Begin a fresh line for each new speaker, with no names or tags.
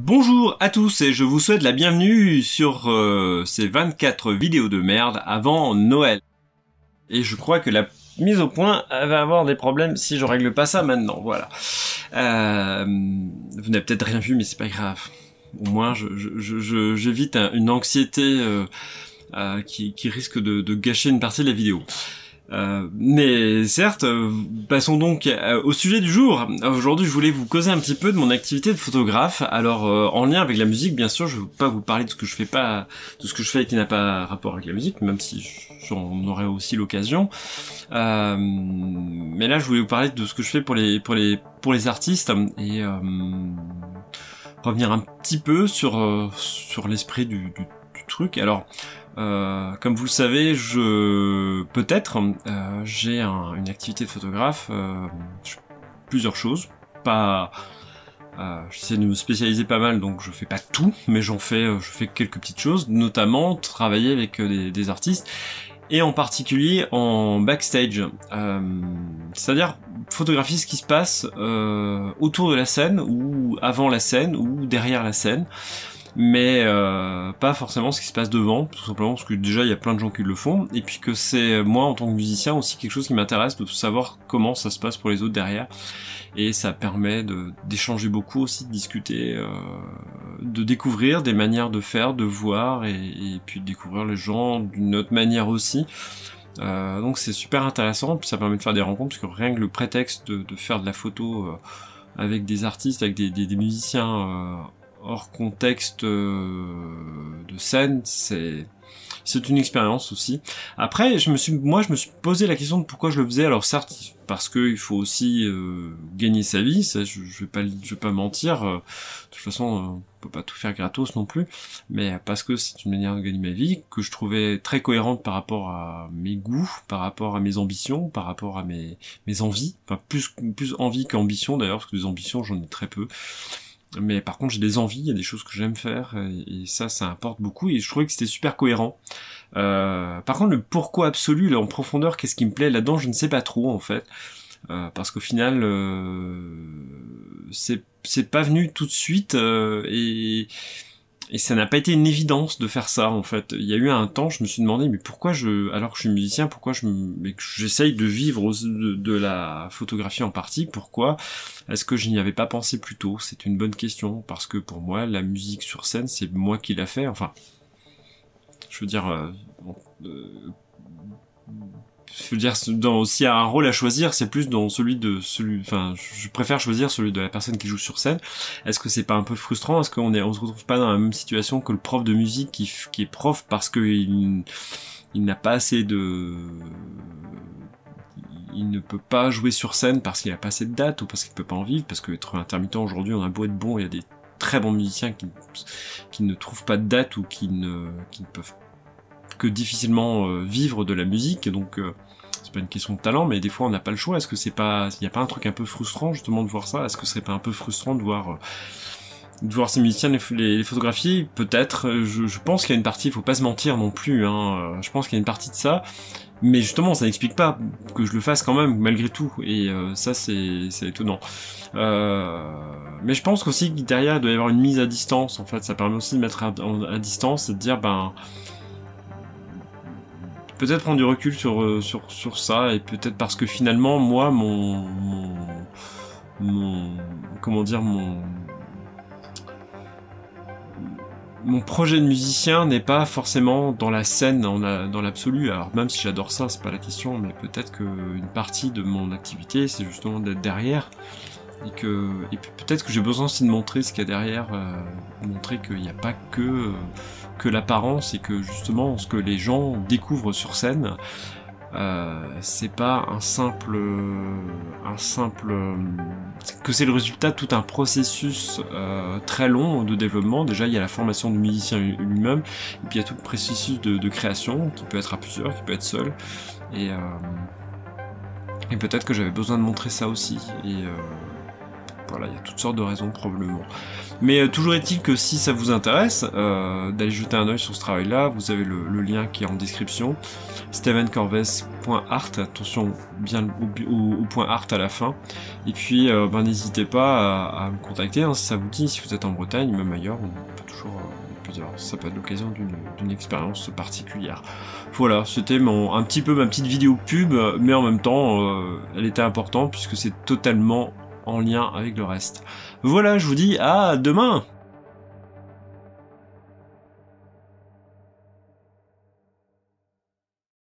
Bonjour à tous et je vous souhaite la bienvenue sur ces 24 vidéos de merde avant Noël. Et je crois que la mise au point va avoir des problèmes si je règle pas ça maintenant, voilà. Vous n'avez peut-être rien vu mais c'est pas grave. Au moins j'évite une anxiété qui risque de gâcher une partie de la vidéo. Mais certes, passons donc au sujet du jour. Aujourd'hui, je voulais vous causer un petit peu de mon activité de photographe. Alors, en lien avec la musique, bien sûr, je ne veux pas vous parler de ce que je fais qui n'a pas rapport avec la musique, même si j'en aurai aussi l'occasion. Mais là, je voulais vous parler de ce que je fais pour les artistes et revenir un petit peu sur l'esprit du truc. Alors, comme vous le savez, j'ai une activité de photographe, plusieurs choses, j'essaie de me spécialiser pas mal, donc je fais pas tout, mais je fais quelques petites choses, notamment travailler avec des artistes, et en particulier en backstage, c'est-à-dire photographier ce qui se passe autour de la scène, ou avant la scène, ou derrière la scène, mais pas forcément ce qui se passe devant, tout simplement parce que déjà il y a plein de gens qui le font, et puis que c'est moi en tant que musicien aussi quelque chose qui m'intéresse de savoir comment ça se passe pour les autres derrière, et ça permet d'échanger beaucoup aussi, de discuter, de découvrir des manières de faire, de voir, et puis de découvrir les gens d'une autre manière aussi. Donc c'est super intéressant, puis ça permet de faire des rencontres, parce que rien que le prétexte de faire de la photo avec des artistes, avec des musiciens hors contexte de scène, c'est une expérience aussi. Après, je me suis posé la question de pourquoi je le faisais. Alors certes, parce que il faut aussi gagner sa vie, ça, je vais pas mentir. De toute façon, on peut pas tout faire gratos non plus, mais parce que c'est une manière de gagner ma vie que je trouvais très cohérente par rapport à mes goûts, par rapport à mes ambitions, par rapport à mes envies. Enfin, plus envie qu'ambition d'ailleurs, parce que des ambitions j'en ai très peu. Mais par contre j'ai des envies, il y a des choses que j'aime faire, et ça importe beaucoup, et je trouvais que c'était super cohérent. Par contre le pourquoi absolu, là en profondeur, qu'est-ce qui me plaît là-dedans, je ne sais pas trop en fait. Parce qu'au final c'est pas venu tout de suite, et ça n'a pas été une évidence de faire ça en fait. Il y a eu un temps, je me suis demandé mais pourquoi alors que je suis musicien, mais que j'essaye de vivre de la photographie en partie, pourquoi est-ce que je n'y avais pas pensé plus tôt? C'est une bonne question, parce que pour moi la musique sur scène c'est moi qui l'a fait, enfin je veux dire s'il y a un rôle à choisir, c'est plus dans enfin, je préfère choisir celui de la personne qui joue sur scène. Est-ce que c'est pas un peu frustrant? Est-ce qu'on se retrouve pas dans la même situation que le prof de musique qui est prof parce que il n'a pas assez il ne peut pas jouer sur scène parce qu'il a pas assez de dates, ou parce qu'il peut pas en vivre, parce que être intermittent aujourd'hui, on a beau être bon, il y a des très bons musiciens qui ne trouvent pas de date, ou qui ne peuvent que difficilement vivre de la musique, donc c'est pas une question de talent, mais des fois on n'a pas le choix. Est-ce que il y a pas un truc un peu frustrant justement de voir ça? Est-ce que ce serait pas un peu frustrant de voir ces musiciens les photographier? Peut-être, je pense qu'il y a une partie, il faut pas se mentir non plus, hein, je pense qu'il y a une partie de ça, mais justement ça n'explique pas que je le fasse quand même malgré tout, et ça c'est étonnant. Mais je pense qu'aussi que derrière il doit y avoir une mise à distance, en fait, ça permet aussi de mettre à distance et de dire peut-être prendre du recul sur ça, et peut-être parce que finalement moi mon projet de musicien n'est pas forcément dans la scène dans l'absolu. Alors même si j'adore ça, c'est pas la question, mais peut-être qu'une partie de mon activité c'est justement d'être derrière, et peut-être que j'ai besoin aussi de montrer ce qu'il y a derrière, montrer qu'il n'y a pas que l'apparence, et que justement ce que les gens découvrent sur scène, c'est pas que c'est le résultat de tout un processus très long de développement. Déjà il y a la formation du musicien lui-même, et puis il y a tout le processus de création qui peut être à plusieurs, qui peut être seul, et peut-être que j'avais besoin de montrer ça aussi, et Voilà, il y a toutes sortes de raisons probablement. Mais toujours est-il que si ça vous intéresse, d'aller jeter un œil sur ce travail-là, vous avez le lien qui est en description, stevencorvès.art, attention bien au point art à la fin, et puis n'hésitez pas à me contacter si ça vous dit, si vous êtes en Bretagne, même ailleurs, on peut toujours, ça peut être l'occasion d'une expérience particulière. Voilà, c'était un petit peu ma petite vidéo pub, mais en même temps, elle était importante puisque c'est totalement en lien avec le reste. Voilà, je vous dis à demain!